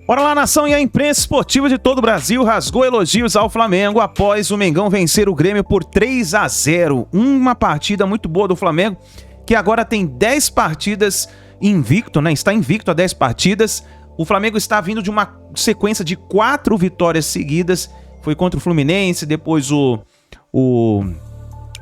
Bora lá, nação, e a imprensa esportiva de todo o Brasil rasgou elogios ao Flamengo após o Mengão vencer o Grêmio por 3-0. Uma partida muito boa do Flamengo, que agora tem 10 partidas invicto, né? Está invicto a 10 partidas. O Flamengo está vindo de uma sequência de 4 vitórias seguidas. Foi contra o Fluminense, depois o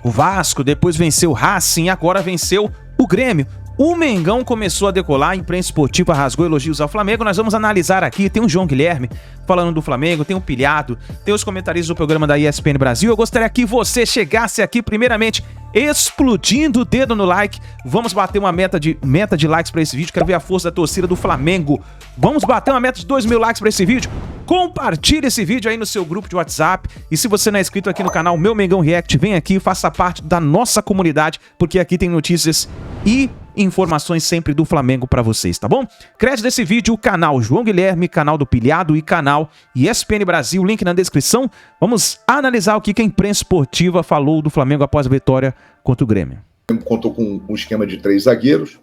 Vasco, depois venceu o Racing, agora venceu o Grêmio. O Mengão começou a decolar, a imprensa esportiva rasgou elogios ao Flamengo. Nós vamos analisar aqui, tem o João Guilherme falando do Flamengo, tem o Pilhado, tem os comentaristas do programa da ESPN Brasil. Eu gostaria que você chegasse aqui primeiramente explodindo o dedo no like. Vamos bater uma meta de likes para esse vídeo. Quero ver a força da torcida do Flamengo. Vamos bater uma meta de 2.000 likes para esse vídeo. Compartilhe esse vídeo aí no seu grupo de WhatsApp. E se você não é inscrito aqui no canal Meu Mengão React, vem aqui e faça parte da nossa comunidade, porque aqui tem notícias e informações sempre do Flamengo pra vocês, tá bom? Crédito desse vídeo, o canal João Guilherme, canal do Pilhado e canal ESPN Brasil, link na descrição. Vamos analisar o que a imprensa esportiva falou do Flamengo após a vitória contra o Grêmio. Contou com um esquema de 3 zagueiros.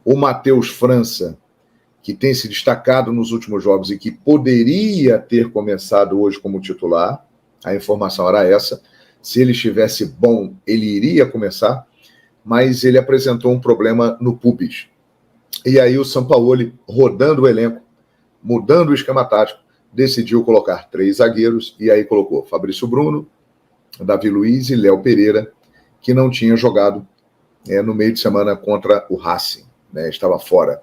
O Matheus França, que tem se destacado nos últimos jogos e que poderia ter começado hoje como titular. A informação era essa. Se ele estivesse bom, ele iria começar, mas ele apresentou um problema no pubis. E aí o Sampaoli, rodando o elenco, mudando o esquema tático, decidiu colocar 3 zagueiros, e aí colocou Fabrício Bruno, Davi Luiz e Léo Pereira, que não tinha jogado no meio de semana contra o Racing, né? Estava fora,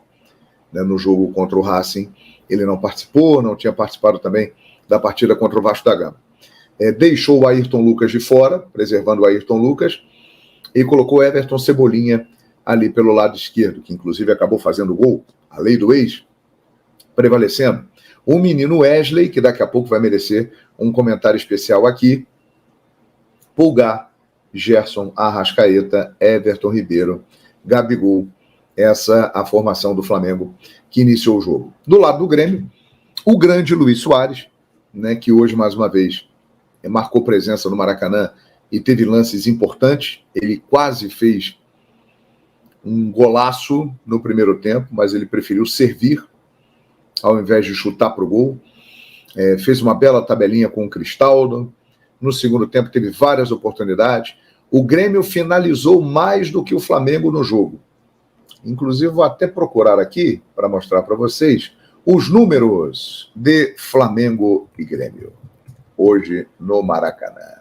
né, no jogo contra o Racing. Ele não participou, não tinha participado também da partida contra o Vasco da Gama. Deixou o Ayrton Lucas de fora, preservando o Ayrton Lucas, e colocou Everton Cebolinha ali pelo lado esquerdo, que inclusive acabou fazendo gol, a lei do ex, prevalecendo. O menino Wesley, que daqui a pouco vai merecer um comentário especial aqui, Pulgar, Gerson, Arrascaeta, Everton Ribeiro, Gabigol. Essa a formação do Flamengo que iniciou o jogo. Do lado do Grêmio, o grande Luis Soares, né, que hoje, mais uma vez, marcou presença no Maracanã e teve lances importantes. Ele quase fez um golaço no primeiro tempo, mas ele preferiu servir ao invés de chutar para o gol. Fez uma bela tabelinha com o Cristaldo. No segundo tempo teve várias oportunidades. O Grêmio finalizou mais do que o Flamengo no jogo. Inclusive, vou até procurar aqui para mostrar para vocês os números de Flamengo e Grêmio hoje no Maracanã.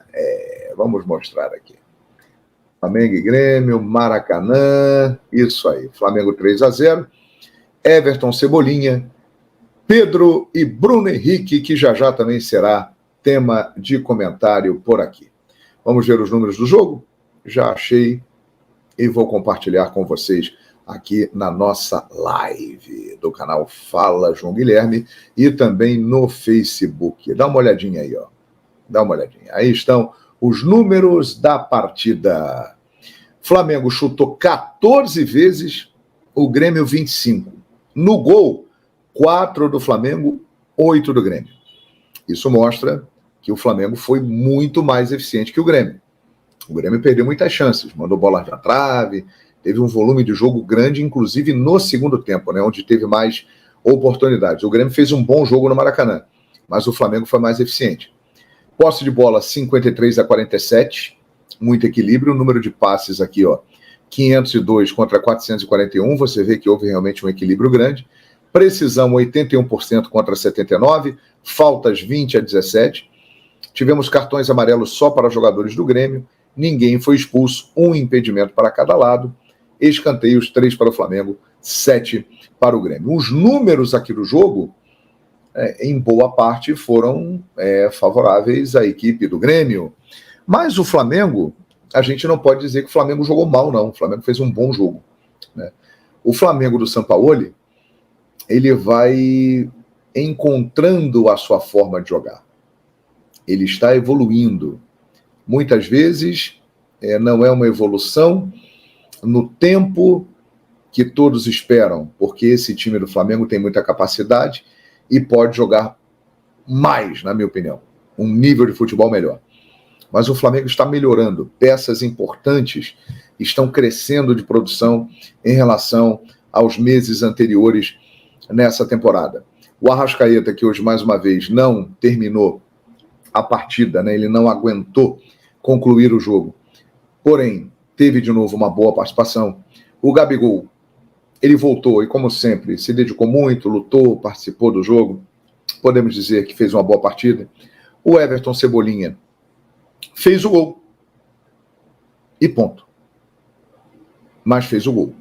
Vamos mostrar aqui. Flamengo e Grêmio, Maracanã, isso aí. Flamengo 3-0. Everton Cebolinha, Pedro e Bruno Henrique, que já também será tema de comentário por aqui. Vamos ver os números do jogo? Já achei e vou compartilhar com vocês aqui na nossa live do canal Fala João Guilherme e também no Facebook. Dá uma olhadinha aí, ó. Dá uma olhadinha. Aí estão os números da partida. Flamengo chutou 14 vezes, o Grêmio 25. No gol, 4 do Flamengo, 8 do Grêmio. Isso mostra que o Flamengo foi muito mais eficiente que o Grêmio. O Grêmio perdeu muitas chances, mandou bola na trave, teve um volume de jogo grande, inclusive no segundo tempo, né, onde teve mais oportunidades. O Grêmio fez um bom jogo no Maracanã, mas o Flamengo foi mais eficiente. Posse de bola 53-47, muito equilíbrio. O número de passes aqui, ó, 502 contra 441, você vê que houve realmente um equilíbrio grande. Precisão 81% contra 79%, faltas 20-17. Tivemos cartões amarelos só para jogadores do Grêmio, ninguém foi expulso, um impedimento para cada lado. Escanteios, 3 para o Flamengo, 7 para o Grêmio. Os números aqui do jogo, em boa parte, foram favoráveis à equipe do Grêmio. Mas o Flamengo, a gente não pode dizer que o Flamengo jogou mal, não. O Flamengo fez um bom jogo, né? O Flamengo do Sampaoli, ele vai encontrando a sua forma de jogar. Ele está evoluindo. Muitas vezes, não é uma evolução no tempo que todos esperam, porque esse time do Flamengo tem muita capacidade e pode jogar mais, na minha opinião, um nível de futebol melhor. Mas o Flamengo está melhorando, peças importantes estão crescendo de produção em relação aos meses anteriores nessa temporada. O Arrascaeta, que hoje, mais uma vez, não terminou a partida, né? Ele não aguentou concluir o jogo. Porém, teve de novo uma boa participação. O Gabigol, ele voltou e, como sempre, se dedicou muito, lutou, participou do jogo. Podemos dizer que fez uma boa partida. O Everton Cebolinha fez o gol. E ponto. Mas fez o gol.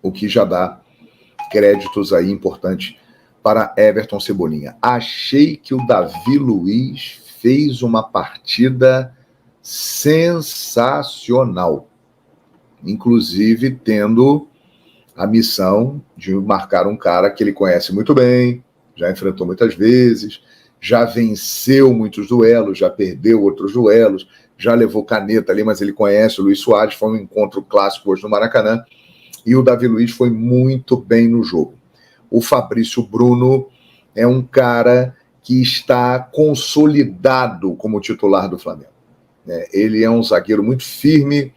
O que já dá créditos aí importantes para Everton Cebolinha. Achei que o Davi Luiz fez uma partida sensacional. Inclusive tendo a missão de marcar um cara que ele conhece muito bem, já enfrentou muitas vezes, já venceu muitos duelos, já perdeu outros duelos, já levou caneta ali, mas ele conhece o Luis Soares, foi um encontro clássico hoje no Maracanã, e o Davi Luiz foi muito bem no jogo. O Fabrício Bruno é um cara que está consolidado como titular do Flamengo. Ele é um zagueiro muito firme,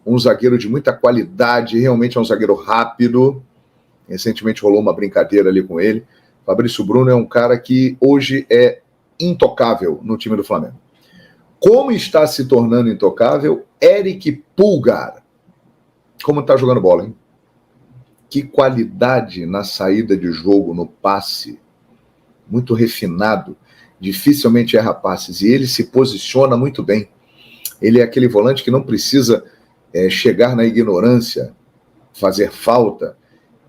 um zagueiro de muita qualidade, realmente é um zagueiro rápido. Recentemente rolou uma brincadeira ali com ele. Fabrício Bruno é um cara que hoje é intocável no time do Flamengo. Como está se tornando intocável Eric Pulgar. Como está jogando bola, hein? Que qualidade na saída de jogo, no passe. Muito refinado. Dificilmente erra passes. E ele se posiciona muito bem. Ele é aquele volante que não precisa chegar na ignorância, fazer falta.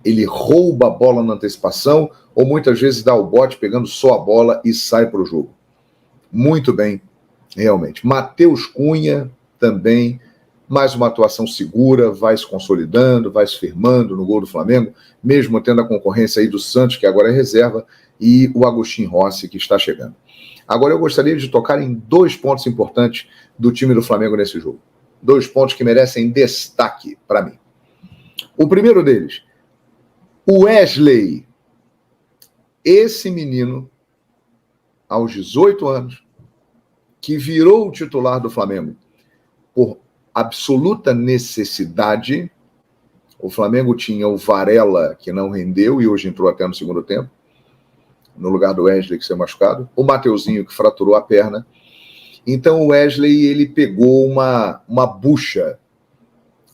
Ele rouba a bola na antecipação ou muitas vezes dá o bote pegando só a bola e sai para o jogo. Muito bem, realmente. Matheus Cunha também, mais uma atuação segura, vai se consolidando, vai se firmando no gol do Flamengo, mesmo tendo a concorrência aí do Santos, que agora é reserva, e o Agostinho Rossi, que está chegando. Agora eu gostaria de tocar em 2 pontos importantes do time do Flamengo nesse jogo. 2 pontos que merecem destaque para mim. O primeiro deles, o Wesley. Esse menino, aos 18 anos, que virou o titular do Flamengo por absoluta necessidade. O Flamengo tinha o Varela, que não rendeu e hoje entrou até no segundo tempo, no lugar do Wesley, que saiu machucado. O Mateuzinho, que fraturou a perna. Então o Wesley, ele pegou uma bucha,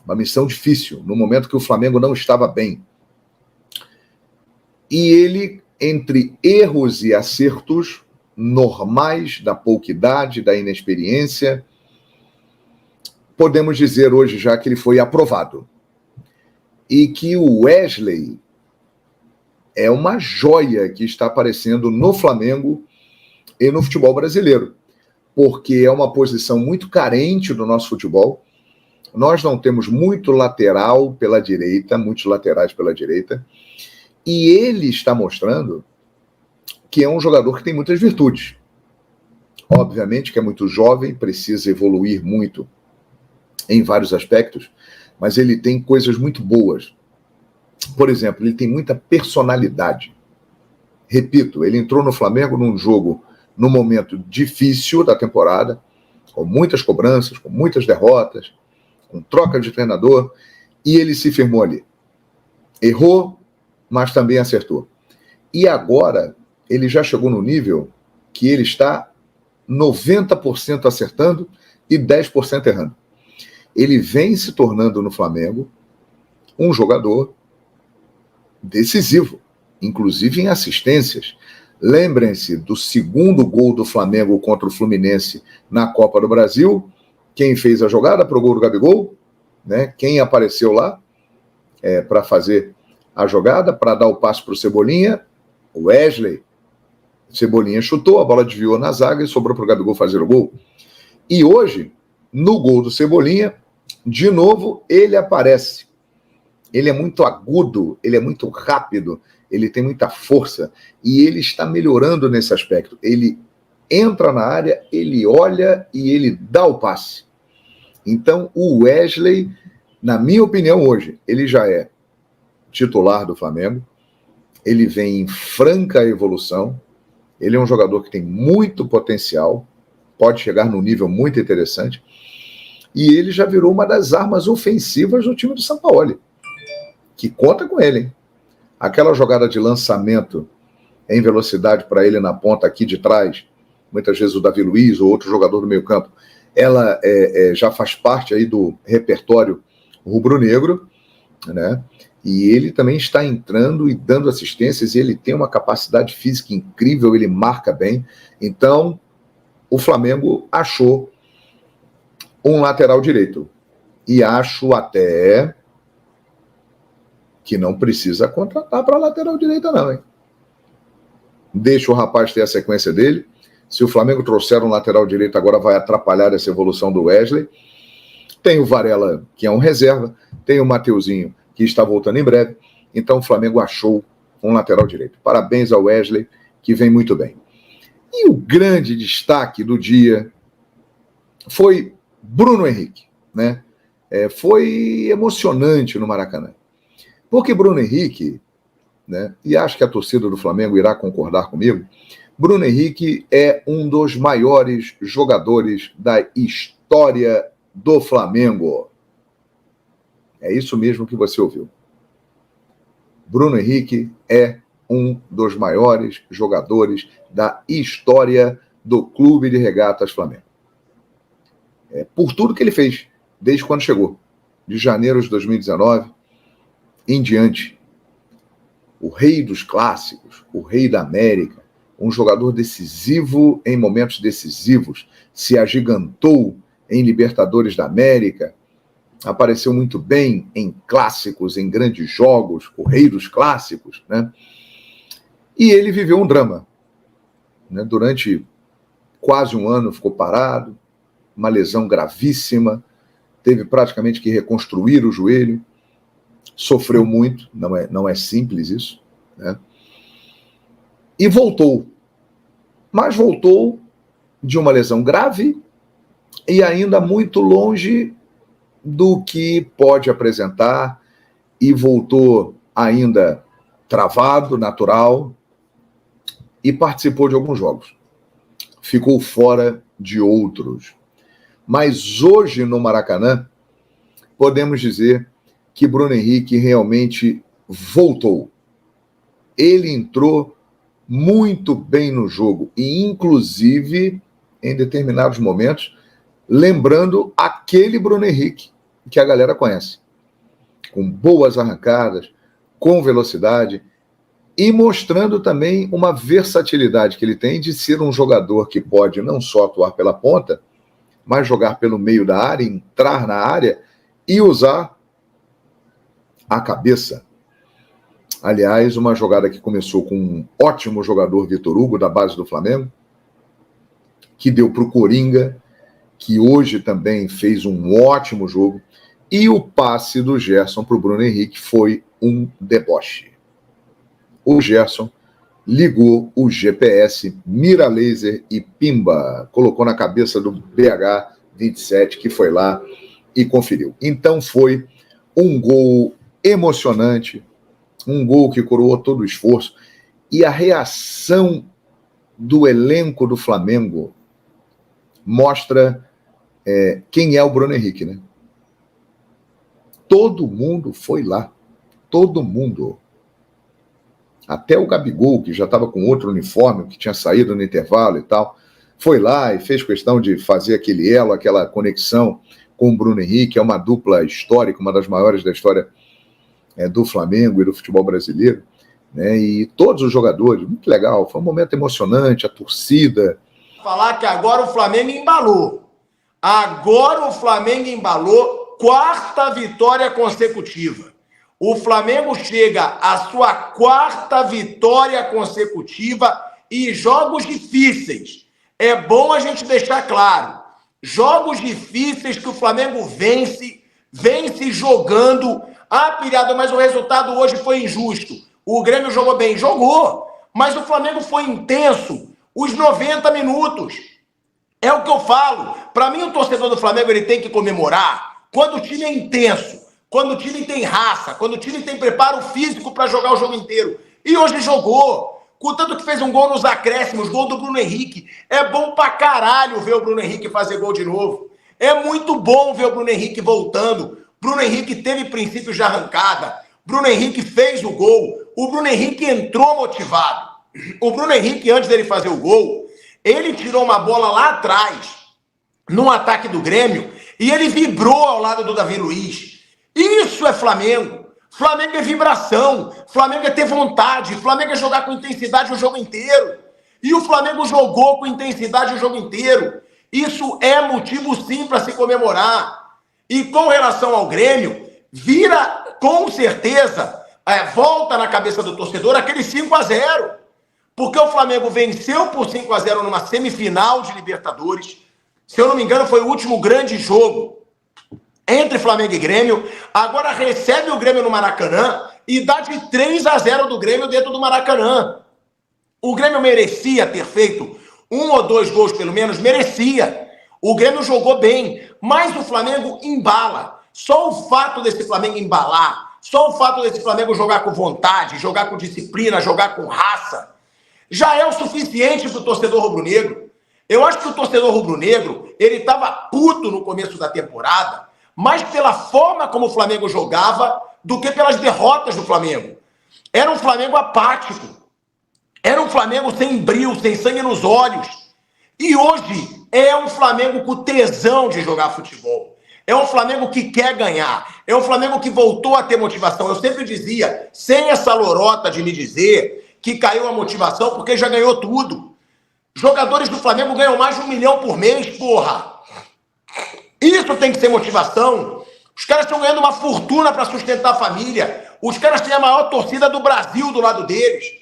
uma missão difícil, no momento que o Flamengo não estava bem. E ele, entre erros e acertos normais da pouca idade, da inexperiência, podemos dizer hoje já que ele foi aprovado. E que o Wesley é uma joia que está aparecendo no Flamengo e no futebol brasileiro, porque é uma posição muito carente do nosso futebol. Nós não temos muito lateral pela direita, muitos laterais pela direita, e ele está mostrando que é um jogador que tem muitas virtudes. Obviamente que é muito jovem, precisa evoluir muito em vários aspectos, mas ele tem coisas muito boas. Por exemplo, ele tem muita personalidade. Repito, ele entrou no Flamengo num jogo, num momento difícil da temporada, com muitas cobranças, com muitas derrotas, com troca de treinador, e ele se firmou ali. Errou, mas também acertou. E agora, ele já chegou no nível que ele está 90% acertando e 10% errando. Ele vem se tornando no Flamengo um jogador decisivo, inclusive em assistências. Lembrem-se do segundo gol do Flamengo contra o Fluminense na Copa do Brasil. Quem fez a jogada para o gol do Gabigol? Né? Quem apareceu lá para fazer a jogada, para dar o passe para o Cebolinha? O Wesley. Cebolinha chutou, a bola desviou na zaga e sobrou para o Gabigol fazer o gol. E hoje, no gol do Cebolinha, de novo, ele aparece. Ele é muito agudo, ele é muito rápido, ele tem muita força e ele está melhorando nesse aspecto. Ele entra na área, ele olha e ele dá o passe. Então, o Wesley, na minha opinião hoje, ele já é titular do Flamengo, ele vem em franca evolução, ele é um jogador que tem muito potencial, pode chegar num nível muito interessante, e ele já virou uma das armas ofensivas do time do Sampaoli, que conta com ele, hein? Aquela jogada de lançamento em velocidade para ele na ponta aqui de trás, muitas vezes o Davi Luiz ou outro jogador do meio campo, ela já faz parte aí do repertório rubro-negro, né? E ele também está entrando e dando assistências, e ele tem uma capacidade física incrível, ele marca bem. Então, o Flamengo achou um lateral direito. E acho até que não precisa contratar para lateral direita não, hein? Deixa o rapaz ter a sequência dele. Se o Flamengo trouxer um lateral direito, agora vai atrapalhar essa evolução do Wesley. Tem o Varela, que é um reserva. Tem o Mateuzinho, que está voltando em breve. Então o Flamengo achou um lateral direito. Parabéns ao Wesley, que vem muito bem. E o grande destaque do dia foi Bruno Henrique, né? Foi emocionante no Maracanã. Porque Bruno Henrique, né, e acho que a torcida do Flamengo irá concordar comigo, Bruno Henrique é um dos maiores jogadores da história do Flamengo. É isso mesmo que você ouviu. Bruno Henrique é um dos maiores jogadores da história do Clube de Regatas Flamengo. Por tudo que ele fez, desde quando chegou, de janeiro de 2019 em diante. O rei dos clássicos, o rei da América, um jogador decisivo em momentos decisivos, se agigantou em Libertadores da América, apareceu muito bem em clássicos, em grandes jogos, o rei dos clássicos, né? E ele viveu um drama, né? Durante quase um ano ficou parado, uma lesão gravíssima, teve praticamente que reconstruir o joelho, sofreu muito, não é simples isso, né? E voltou, mas voltou de uma lesão grave e ainda muito longe do que pode apresentar, e voltou ainda travado, natural, e participou de alguns jogos. Ficou fora de outros. Mas hoje no Maracanã, podemos dizer que Bruno Henrique realmente voltou. Ele entrou muito bem no jogo, e inclusive, em determinados momentos, lembrando aquele Bruno Henrique que a galera conhece, com boas arrancadas, com velocidade, e mostrando também uma versatilidade que ele tem de ser um jogador que pode não só atuar pela ponta, mas jogar pelo meio da área, entrar na área e usar a cabeça. Aliás, uma jogada que começou com um ótimo jogador, Vitor Hugo, da base do Flamengo, que deu para o Coringa, que hoje também fez um ótimo jogo, e o passe do Gerson para o Bruno Henrique foi um deboche. O Gerson ligou o GPS, mira laser e pimba, colocou na cabeça do BH27, que foi lá e conferiu. Então foi um gol emocionante, um gol que coroou todo o esforço, e a reação do elenco do Flamengo mostra quem é o Bruno Henrique, né? Todo mundo foi lá, todo mundo. Até o Gabigol, que já estava com outro uniforme, que tinha saído no intervalo e tal, foi lá e fez questão de fazer aquele elo, aquela conexão com o Bruno Henrique. É uma dupla histórica, uma das maiores da história do Flamengo e do futebol brasileiro, né? E todos os jogadores, muito legal, foi um momento emocionante, a torcida. Falar que agora o Flamengo embalou. Agora o Flamengo embalou, quarta vitória consecutiva. O Flamengo chega à sua quarta vitória consecutiva e jogos difíceis. É bom a gente deixar claro. Jogos difíceis que o Flamengo vence jogando. Ah, pilhada, mas o resultado hoje foi injusto. O Grêmio jogou bem. Jogou. Mas o Flamengo foi intenso os 90 minutos. É o que eu falo. Para mim, o torcedor do Flamengo ele tem que comemorar quando o time é intenso, quando o time tem raça, quando o time tem preparo físico para jogar o jogo inteiro. E hoje jogou. Contanto que fez um gol nos acréscimos, gol do Bruno Henrique. É bom pra caralho ver o Bruno Henrique fazer gol de novo. É muito bom ver o Bruno Henrique voltando. Bruno Henrique teve princípios de arrancada. Bruno Henrique fez o gol. O Bruno Henrique entrou motivado. O Bruno Henrique, antes dele fazer o gol, ele tirou uma bola lá atrás, num ataque do Grêmio, e ele vibrou ao lado do Davi Luiz. Isso é Flamengo. Flamengo é vibração. Flamengo é ter vontade. Flamengo é jogar com intensidade o jogo inteiro. E o Flamengo jogou com intensidade o jogo inteiro. Isso é motivo, sim, para se comemorar. E com relação ao Grêmio, vira, com certeza, volta na cabeça do torcedor aquele 5-0. Porque o Flamengo venceu por 5-0 numa semifinal de Libertadores. Se eu não me engano, foi o último grande jogo entre Flamengo e Grêmio. Agora recebe o Grêmio no Maracanã e dá de 3-0 do Grêmio dentro do Maracanã. O Grêmio merecia ter feito 1 ou 2 gols, pelo menos, merecia. O Grêmio jogou bem, mas o Flamengo embala. Só o fato desse Flamengo embalar, só o fato desse Flamengo jogar com vontade, jogar com disciplina, jogar com raça, já é o suficiente para o torcedor rubro-negro. Eu acho que o torcedor rubro-negro, ele estava puto no começo da temporada, mais pela forma como o Flamengo jogava do que pelas derrotas do Flamengo. Era um Flamengo apático. Era um Flamengo sem brilho, sem sangue nos olhos. E hoje é um Flamengo com tesão de jogar futebol. É um Flamengo que quer ganhar. É um Flamengo que voltou a ter motivação. Eu sempre dizia, sem essa lorota de me dizer que caiu a motivação porque já ganhou tudo. Jogadores do Flamengo ganham mais de 1 milhão por mês, porra. Isso tem que ser motivação. Os caras estão ganhando uma fortuna para sustentar a família. Os caras têm a maior torcida do Brasil do lado deles.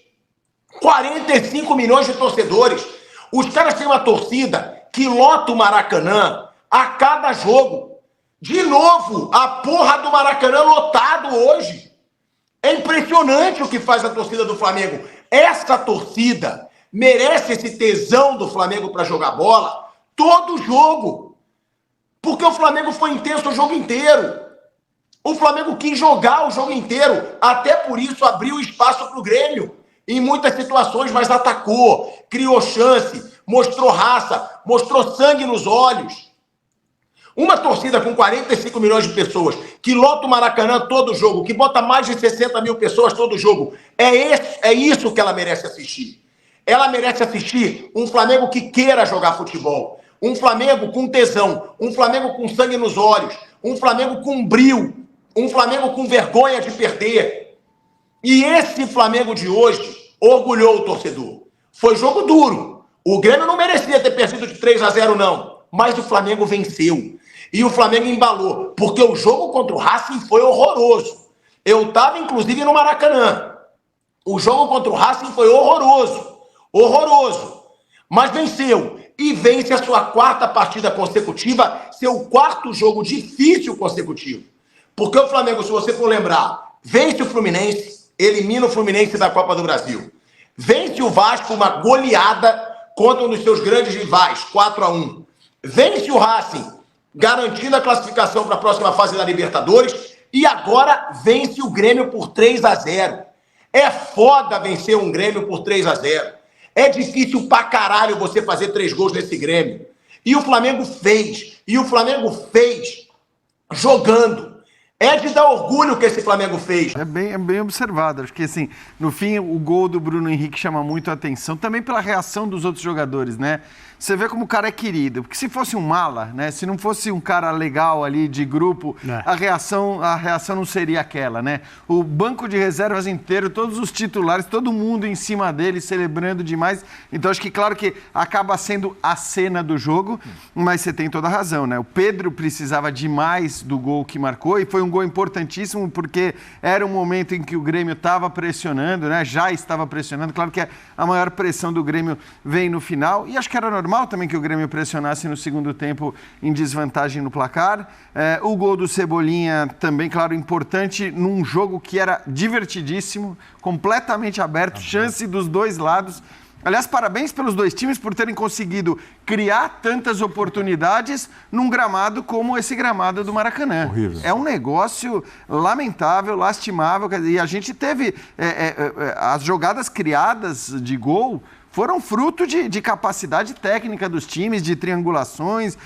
45 milhões de torcedores. Os caras têm uma torcida que lota o Maracanã a cada jogo. De novo, a porra do Maracanã lotado hoje. É impressionante o que faz a torcida do Flamengo. Essa torcida merece esse tesão do Flamengo para jogar bola todo jogo. Porque o Flamengo foi intenso o jogo inteiro. O Flamengo quis jogar o jogo inteiro. Até por isso abriu espaço para o Grêmio. Em muitas situações, mas atacou, criou chance, mostrou raça, mostrou sangue nos olhos. Uma torcida com 45 milhões de pessoas, que lota o Maracanã todo jogo, que bota mais de 60 mil pessoas todo jogo, é isso que ela merece assistir. Ela merece assistir um Flamengo que queira jogar futebol, um Flamengo com tesão, um Flamengo com sangue nos olhos, um Flamengo com brio, um Flamengo com vergonha de perder. E esse Flamengo de hoje orgulhou o torcedor. Foi jogo duro. O Grêmio não merecia ter perdido de 3-0, não. Mas o Flamengo venceu. E o Flamengo embalou. Porque o jogo contra o Racing foi horroroso. Eu estava, inclusive, no Maracanã. O jogo contra o Racing foi horroroso. Horroroso. Mas venceu. E vence a sua 4ª partida consecutiva, seu 4º jogo difícil consecutivo. Porque o Flamengo, se você for lembrar, vence o Fluminense, elimina o Fluminense da Copa do Brasil. Vence o Vasco, uma goleada contra um dos seus grandes rivais, 4-1. Vence o Racing, garantindo a classificação para a próxima fase da Libertadores. E agora vence o Grêmio por 3-0. É foda vencer um Grêmio por 3-0. É difícil pra caralho você fazer 3 gols nesse Grêmio. E o Flamengo fez. E o Flamengo fez jogando. É de dar orgulho que esse Flamengo fez. É bem observado. Acho que, assim, no fim, o gol do Bruno Henrique chama muito a atenção, também pela reação dos outros jogadores, né? Você vê como o cara é querido. Porque se fosse um mala, né? Se não fosse um cara legal ali de grupo, a reação não seria aquela, né? O banco de reservas inteiro, todos os titulares, todo mundo em cima dele, celebrando demais. Então, acho que, claro que acaba sendo a cena do jogo, mas você tem toda a razão, né? O Pedro precisava demais do gol que marcou e foi um gol importantíssimo porque era um momento em que o Grêmio estava pressionando, né? Já estava pressionando. Claro que a maior pressão do Grêmio vem no final e acho que era normal também que o Grêmio pressionasse no segundo tempo em desvantagem no placar. O gol do Cebolinha também, claro, importante num jogo que era divertidíssimo, completamente aberto, chance dos dois lados. Aliás, parabéns pelos dois times por terem conseguido criar tantas oportunidades num gramado como esse gramado do Maracanã. Horrível. É um negócio lamentável, lastimável. E a gente teve as jogadas criadas de gol foram fruto de capacidade técnica dos times, de triangulações,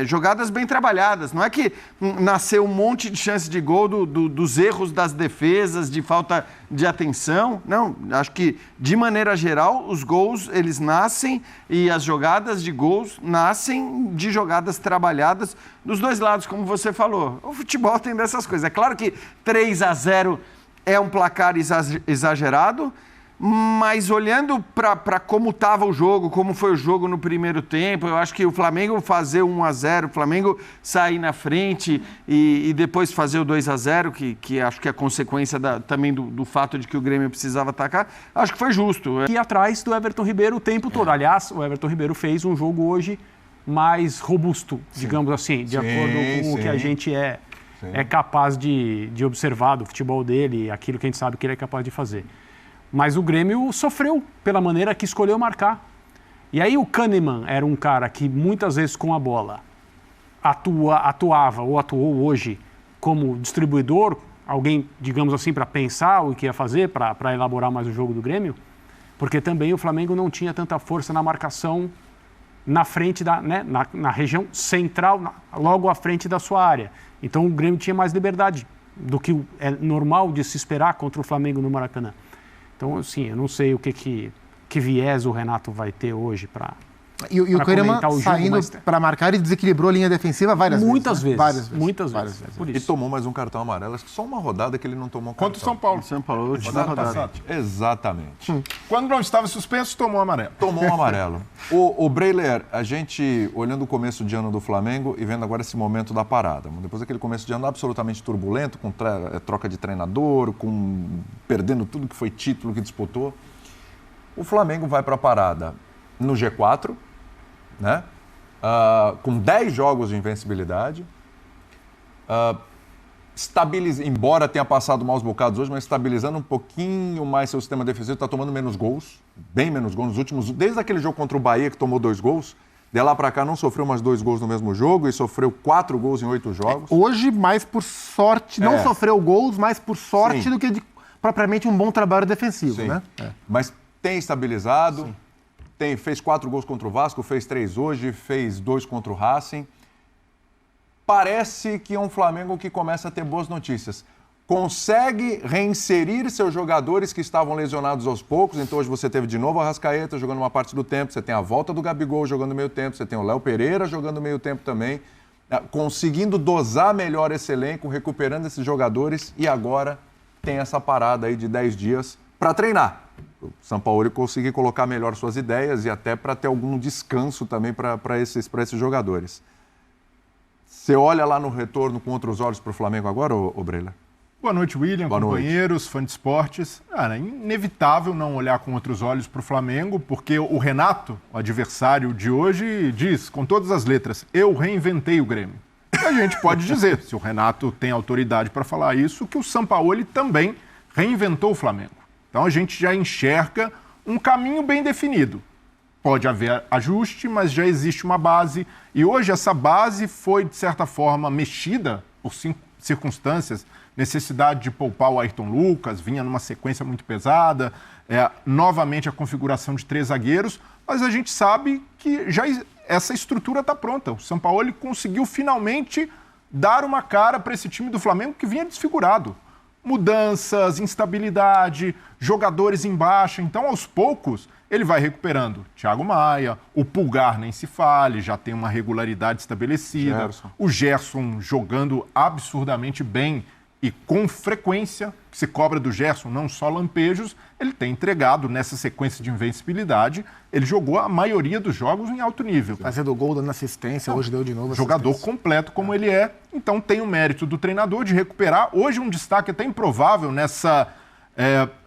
jogadas bem trabalhadas. Não é que nasceu um monte de chance de gol dos erros das defesas, de falta de atenção. Não, acho que, de maneira geral, os gols, eles nascem e as jogadas de gols nascem de jogadas trabalhadas dos dois lados, como você falou. O futebol tem dessas coisas. É claro que 3-0 é um placar exagerado, mas olhando para como estava o jogo, como foi o jogo no primeiro tempo, eu acho que o Flamengo fazer 1-0, o Flamengo sair na frente e depois fazer o 2-0, que acho que é consequência também do fato de que o Grêmio precisava atacar, acho que foi justo. E atrás do Everton Ribeiro o tempo todo. Aliás, o Everton Ribeiro fez um jogo hoje mais robusto, digamos assim, de acordo com o que a gente é capaz de observar do futebol dele, aquilo que a gente sabe que ele é capaz de fazer. Mas o Grêmio sofreu pela maneira que escolheu marcar. E aí o Kahneman era um cara que muitas vezes com a bola atuava ou atuou hoje como distribuidor, alguém, digamos assim, para pensar o que ia fazer, para elaborar mais o jogo do Grêmio, porque também o Flamengo não tinha tanta força na marcação na frente, na região central, logo à frente da sua área. Então o Grêmio tinha mais liberdade do que é normal de se esperar contra o Flamengo no Maracanã. Então, assim, eu não sei o que viés o Renato vai ter hoje para E o Kahneman saindo para marcar e desequilibrou a linha defensiva várias vezes. Muitas vezes. Por isso. E tomou mais um cartão amarelo. Acho que só uma rodada que ele não tomou Contra o São Paulo. São Paulo, última rodada. Exatamente. Quando não estava suspenso, tomou amarelo. Tomou um amarelo. O Breiler, a gente olhando o começo de ano do Flamengo e vendo agora esse momento da parada. Depois daquele começo de ano absolutamente turbulento, com troca de treinador, perdendo tudo que foi título que disputou. O Flamengo vai para a parada no G4, né? Com 10 jogos de invencibilidade, embora tenha passado maus bocados hoje, mas estabilizando um pouquinho mais seu sistema defensivo, está tomando menos gols, bem menos gols nos últimos, desde aquele jogo contra o Bahia que tomou 2 gols, de lá para cá não sofreu mais 2 gols no mesmo jogo e sofreu 4 gols em 8 jogos. Hoje, mais por sorte, não sofreu gols, mais por sorte do que propriamente um bom trabalho defensivo, né? Mas tem estabilizado, fez 4 gols contra o Vasco, fez 3 hoje, fez 2 contra o Racing. Parece que é um Flamengo que começa a ter boas notícias. Consegue reinserir seus jogadores que estavam lesionados aos poucos. Então hoje você teve de novo a Arrascaeta jogando uma parte do tempo, você tem a volta do Gabigol jogando meio tempo, você tem o Léo Pereira jogando meio tempo também. Conseguindo dosar melhor esse elenco, recuperando esses jogadores e agora tem essa parada aí de 10 dias para treinar. O Sampaoli conseguir colocar melhor suas ideias e até para ter algum descanso também para esses jogadores. Você olha lá no retorno com outros olhos para o Flamengo agora, ô Breila? Boa noite, William, companheiros, fã de esportes. É inevitável não olhar com outros olhos para o Flamengo, porque o Renato, o adversário de hoje, diz com todas as letras, eu reinventei o Grêmio. E a gente pode dizer, se o Renato tem autoridade para falar isso, que o Sampaoli também reinventou o Flamengo. Então a gente já enxerga um caminho bem definido. Pode haver ajuste, mas já existe uma base. E hoje essa base foi, de certa forma, mexida por circunstâncias, necessidade de poupar o Ayrton Lucas, vinha numa sequência muito pesada, novamente a configuração de 3 zagueiros, mas a gente sabe que já essa estrutura está pronta. O Sampaoli conseguiu finalmente dar uma cara para esse time do Flamengo que vinha desfigurado. Mudanças, instabilidade, jogadores em baixa. Então, aos poucos, ele vai recuperando. Thiago Maia, o Pulgar nem se fale, já tem uma regularidade estabelecida. O Gerson jogando absurdamente bem e com frequência, que se cobra do Gerson, não só lampejos, ele tem entregado nessa sequência de invencibilidade. Ele jogou a maioria dos jogos em alto nível. Fazendo gol, dando assistência, hoje deu de novo assistência. Jogador completo como ele é, então tem o mérito do treinador de recuperar. Hoje um destaque até improvável nessa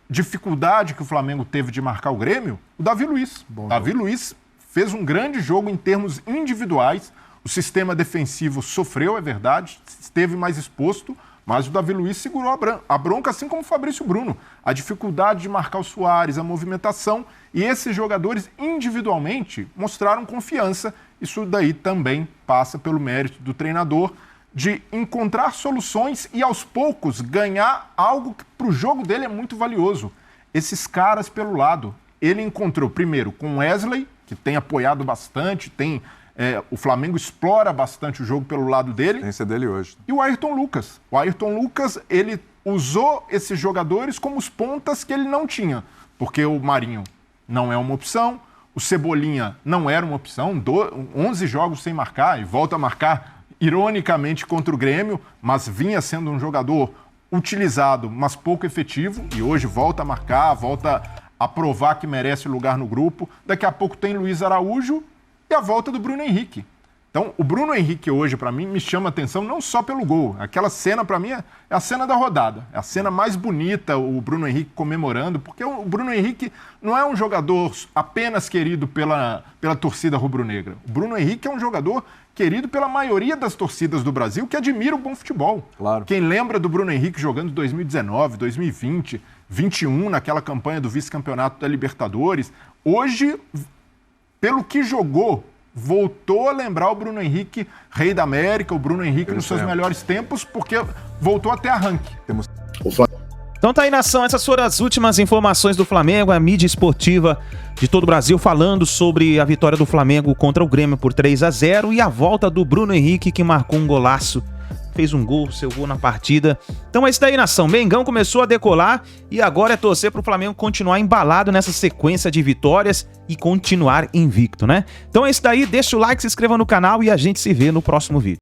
dificuldade que o Flamengo teve de marcar o Grêmio, o Davi Luiz. Davi Luiz fez um grande jogo em termos individuais. O sistema defensivo sofreu, é verdade, esteve mais exposto, mas o Davi Luiz segurou a bronca, assim como o Fabrício Bruno. A dificuldade de marcar o Suárez, a movimentação, e esses jogadores individualmente mostraram confiança. Isso daí também passa pelo mérito do treinador de encontrar soluções e, aos poucos, ganhar algo que para o jogo dele é muito valioso. Esses caras pelo lado. ele encontrou, primeiro, com Wesley, que tem apoiado bastante, o Flamengo explora bastante o jogo pelo lado dele. Tem que ser dele hoje. E o Ayrton Lucas. O Ayrton Lucas, ele usou esses jogadores como os pontas que ele não tinha, porque o Marinho não é uma opção, o Cebolinha não era uma opção, 11 jogos sem marcar e volta a marcar ironicamente contra o Grêmio, mas vinha sendo um jogador utilizado, mas pouco efetivo, e hoje volta a marcar, volta a provar que merece lugar no grupo. Daqui a pouco tem Luiz Araújo e a volta do Bruno Henrique. Então, o Bruno Henrique hoje, para mim, me chama atenção não só pelo gol. Aquela cena, para mim, é a cena da rodada. É a cena mais bonita, o Bruno Henrique comemorando, porque o Bruno Henrique não é um jogador apenas querido pela torcida rubro-negra. O Bruno Henrique é um jogador querido pela maioria das torcidas do Brasil que admira o bom futebol. Claro. Quem lembra do Bruno Henrique jogando em 2019, 2020, 2021, naquela campanha do vice-campeonato da Libertadores, hoje, pelo que jogou, voltou a lembrar o Bruno Henrique, rei da América, o Bruno Henrique nos seus melhores tempos, porque voltou até arranque. Então tá aí, nação, essas foram as últimas informações do Flamengo, a mídia esportiva de todo o Brasil falando sobre a vitória do Flamengo contra o Grêmio por 3-0 e a volta do Bruno Henrique, que marcou um golaço, fez um gol, seu gol na partida. Então é isso daí, nação. Mengão começou a decolar e agora é torcer pro Flamengo continuar embalado nessa sequência de vitórias e continuar invicto, né? Então é isso daí, deixa o like, se inscreva no canal e a gente se vê no próximo vídeo.